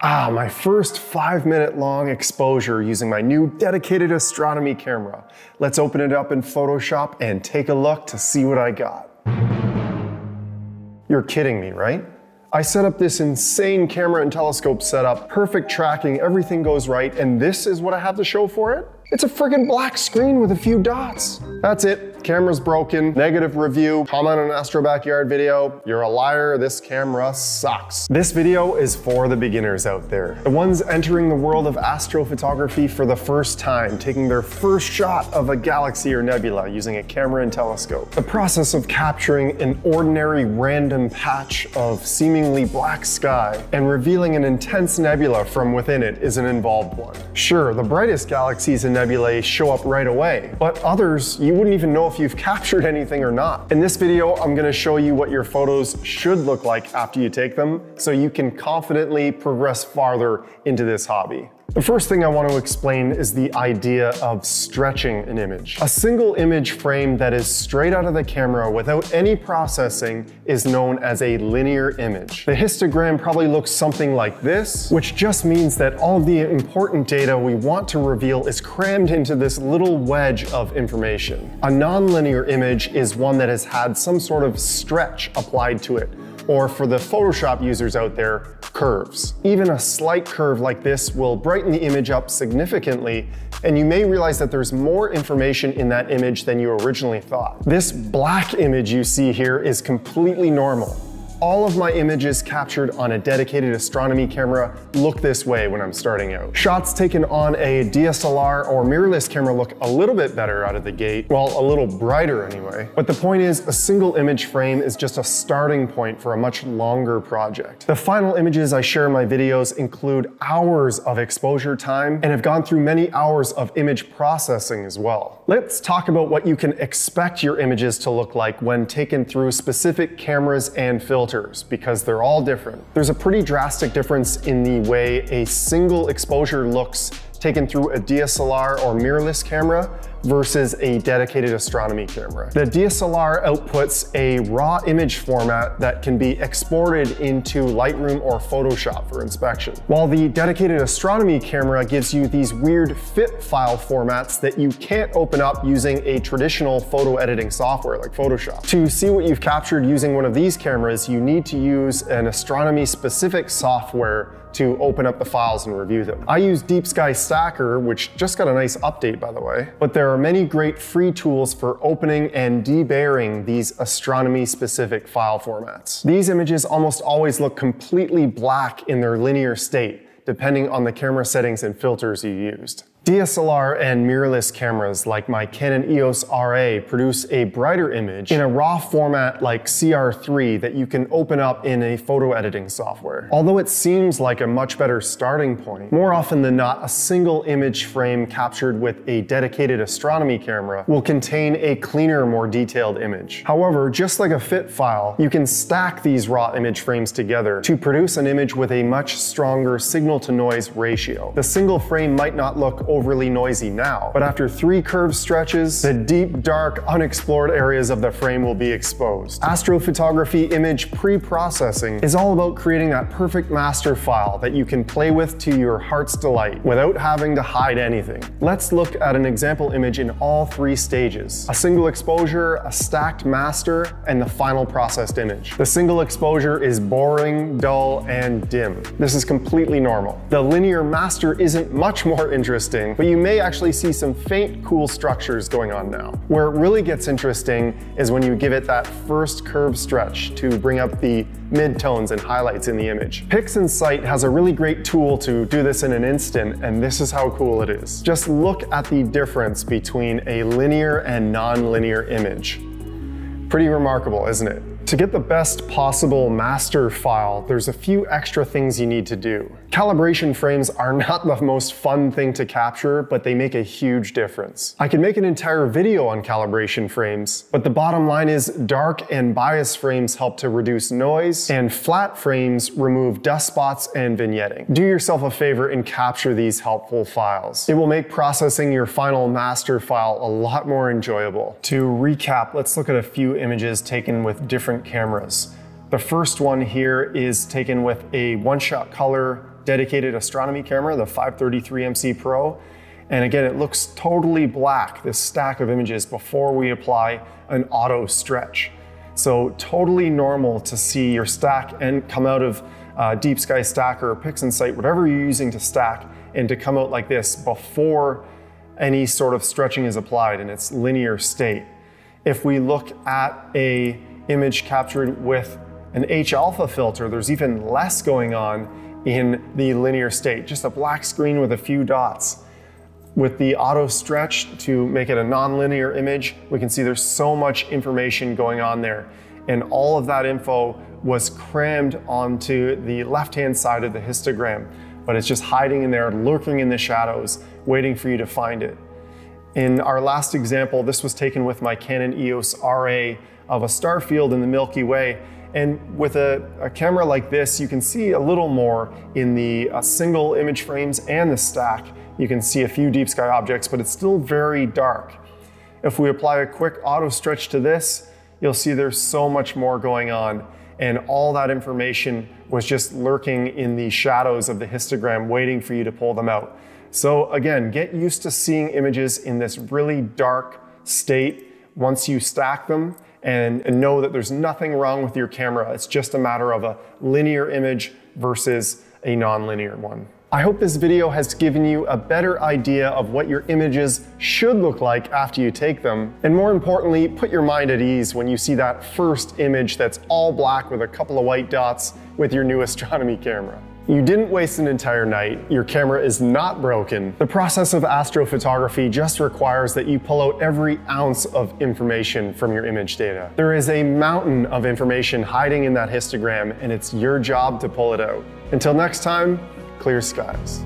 My first 5-minute long exposure using my new dedicated astronomy camera. Let's open it up in Photoshop and take a look to see what I got. You're kidding me, right? I set up this insane camera and telescope setup, perfect tracking, everything goes right, and this is what I have to show for it? It's a friggin' black screen with a few dots. That's it, camera's broken, negative review, comment on AstroBackyard video, you're a liar, this camera sucks. This video is for the beginners out there. The ones entering the world of astrophotography for the first time, taking their first shot of a galaxy or nebula using a camera and telescope. The process of capturing an ordinary random patch of seemingly black sky and revealing an intense nebula from within it is an involved one. Sure, the brightest galaxies and nebulae show up right away, but others, you wouldn't even know if you've captured anything or not. In this video, I'm gonna show you what your photos should look like after you take them, so you can confidently progress farther into this hobby. The first thing I want to explain is the idea of stretching an image. A single image frame that is straight out of the camera without any processing is known as a linear image. The histogram probably looks something like this, which just means that all the important data we want to reveal is crammed into this little wedge of information. A nonlinear image is one that has had some sort of stretch applied to it, or for the Photoshop users out there, curves. Even a slight curve like this will brighten the image up significantly, and you may realize that there's more information in that image than you originally thought. This black image you see here is completely normal. All of my images captured on a dedicated astronomy camera look this way when I'm starting out. Shots taken on a DSLR or mirrorless camera look a little bit better out of the gate, well, a little brighter anyway. But the point is, a single image frame is just a starting point for a much longer project. The final images I share in my videos include hours of exposure time and have gone through many hours of image processing as well. Let's talk about what you can expect your images to look like when taken through specific cameras and filters, because they're all different. There's a pretty drastic difference in the way a single exposure looks taken through a DSLR or mirrorless camera versus a dedicated astronomy camera. The DSLR outputs a raw image format that can be exported into Lightroom or Photoshop for inspection, while the dedicated astronomy camera gives you these weird FIP file formats that you can't open up using a traditional photo editing software like Photoshop. To see what you've captured using one of these cameras, you need to use an astronomy-specific software to open up the files and review them. I use Deep Sky Stacker, which just got a nice update by the way, but there are many great free tools for opening and debayering these astronomy-specific file formats. These images almost always look completely black in their linear state, depending on the camera settings and filters you used. DSLR and mirrorless cameras like my Canon EOS RA produce a brighter image in a raw format like CR3 that you can open up in a photo editing software. Although it seems like a much better starting point, more often than not, a single image frame captured with a dedicated astronomy camera will contain a cleaner, more detailed image. However, just like a FIT file, you can stack these raw image frames together to produce an image with a much stronger signal-to-noise ratio. The single frame might not look overly noisy now, but after 3 curved stretches, the deep, dark, unexplored areas of the frame will be exposed. Astrophotography image pre-processing is all about creating that perfect master file that you can play with to your heart's delight without having to hide anything. Let's look at an example image in all 3 stages: a single exposure, a stacked master, and the final processed image. The single exposure is boring, dull, and dim. This is completely normal. The linear master isn't much more interesting, but you may actually see some faint, cool structures going on now. Where it really gets interesting is when you give it that first curved stretch to bring up the mid-tones and highlights in the image. PixInsight has a really great tool to do this in an instant, and this is how cool it is. Just look at the difference between a linear and non-linear image. Pretty remarkable, isn't it? To get the best possible master file, there's a few extra things you need to do. Calibration frames are not the most fun thing to capture, but they make a huge difference. I could make an entire video on calibration frames, but the bottom line is dark and bias frames help to reduce noise, and flat frames remove dust spots and vignetting. Do yourself a favor and capture these helpful files. It will make processing your final master file a lot more enjoyable. To recap, let's look at a few images taken with different cameras. The first one here is taken with a one-shot color dedicated astronomy camera, the 533 MC Pro. And again, it looks totally black, this stack of images, before we apply an auto stretch. So totally normal to see your stack and come out of Deep Sky Stacker or PixInsight, whatever you're using to stack, and to come out like this before any sort of stretching is applied in its linear state. If we look at a image captured with an H-alpha filter, there's even less going on in the linear state, just a black screen with a few dots. With the auto stretch to make it a non-linear image, we can see there's so much information going on there. And all of that info was crammed onto the left-hand side of the histogram, but it's just hiding in there, lurking in the shadows, waiting for you to find it. In our last example, this was taken with my Canon EOS RA of a star field in the Milky Way. And with a camera like this, you can see a little more in the single image frames and the stack. You can see a few deep sky objects, but it's still very dark. If we apply a quick auto stretch to this, you'll see there's so much more going on. And all that information was just lurking in the shadows of the histogram, waiting for you to pull them out. So again, get used to seeing images in this really dark state once you stack them, and know that there's nothing wrong with your camera. It's just a matter of a linear image versus a non-linear one. I hope this video has given you a better idea of what your images should look like after you take them. And more importantly, put your mind at ease when you see that first image that's all black with a couple of white dots with your new astronomy camera. You didn't waste an entire night. Your camera is not broken. The process of astrophotography just requires that you pull out every ounce of information from your image data. There is a mountain of information hiding in that histogram, and it's your job to pull it out. Until next time, clear skies.